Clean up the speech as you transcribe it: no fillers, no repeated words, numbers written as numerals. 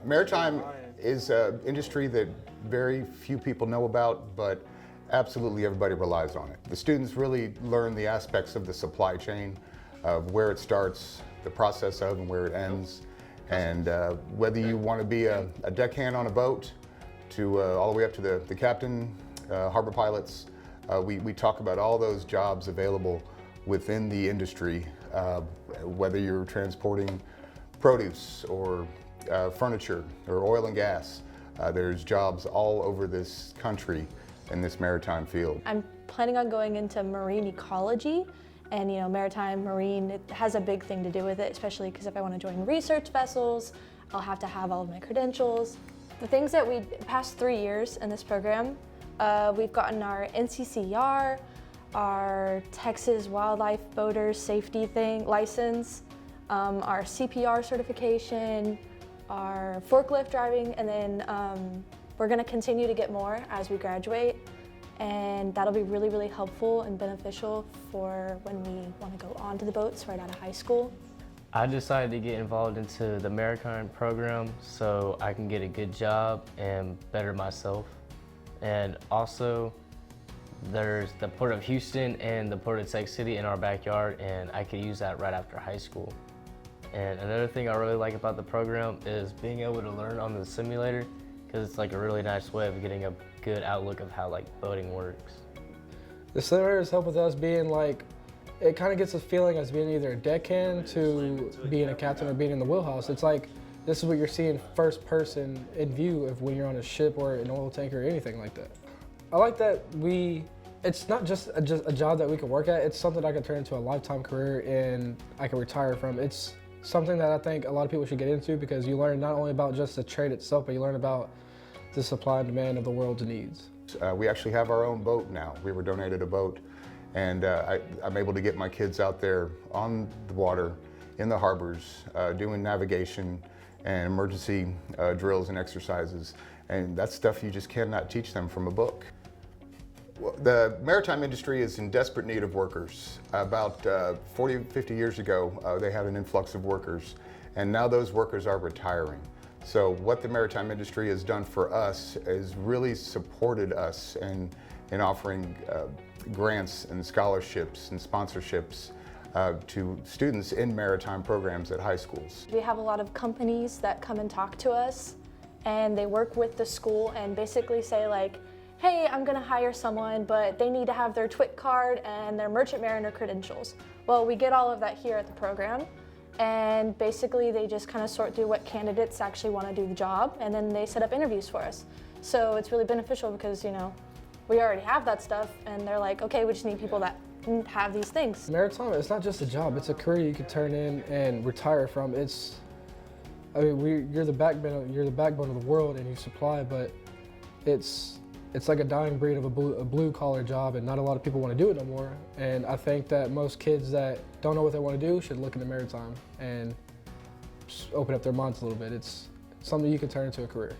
Maritime is an industry that very few people know about, but absolutely everybody relies on it. The students really learn the aspects of the supply chain, of where it starts, the process of and where it ends, and whether you want to be a deckhand on a boat to all the way up to the captain, harbor pilots. We talk about all those jobs available within the industry, whether you're transporting produce or furniture or oil and gas. There's jobs all over this country in this maritime field. I'm planning on going into marine ecology, and maritime, marine, it has a big thing to do with it, especially because if I want to join research vessels, I'll have to have all of my credentials. The things that we, past 3 years in this program, we've gotten our NCCR, our Texas Wildlife Boaters Safety license, our CPR certification, our forklift driving, and then we're going to continue to get more as we graduate, and that'll be really, really helpful and beneficial for when we want to go onto the boats right out of high school. I decided to get involved into the Maritime program so I can get a good job and better myself. And also, there's the Port of Houston and the Port of Texas City in our backyard, and I could use that right after high school. And another thing I really like about the program is being able to learn on the simulator, because it's like a really nice way of getting a good outlook of how boating works. The simulators help with us being it kind of gets us feeling as being either a deckhand to being a captain or being in the wheelhouse. It's like, this is what you're seeing first person in view of when you're on a ship or an oil tanker or anything like that. I like that it's not just a job that we can work at, it's something I can turn into a lifetime career and I can retire from. It's something that I think a lot of people should get into, because you learn not only about just the trade itself, but you learn about the supply and demand of the world's needs. We actually have our own boat now. We were donated a boat, and I'm able to get my kids out there on the water, in the harbors, doing navigation and emergency drills and exercises. And that's stuff you just cannot teach them from a book. Well, the maritime industry is in desperate need of workers. About 40, 50 years ago, they had an influx of workers, and now those workers are retiring. So what the maritime industry has done for us is really supported us in offering grants and scholarships and sponsorships to students in maritime programs at high schools. We have a lot of companies that come and talk to us, and they work with the school and basically say hey, I'm gonna hire someone, but they need to have their TWIC card and their Merchant Mariner credentials. Well, we get all of that here at the program, and basically they just kind of sort through what candidates actually want to do the job, and then they set up interviews for us. So it's really beneficial because, we already have that stuff, and they're like, okay, we just need people that have these things. Maritime, it's not just a job, it's a career you can turn in and retire from. You're the backbone of the world and you supply, but it's like a dying breed of a blue collar job, and not a lot of people want to do it no more. And I think that most kids that don't know what they want to do should look into maritime and just open up their minds a little bit. It's something you can turn into a career.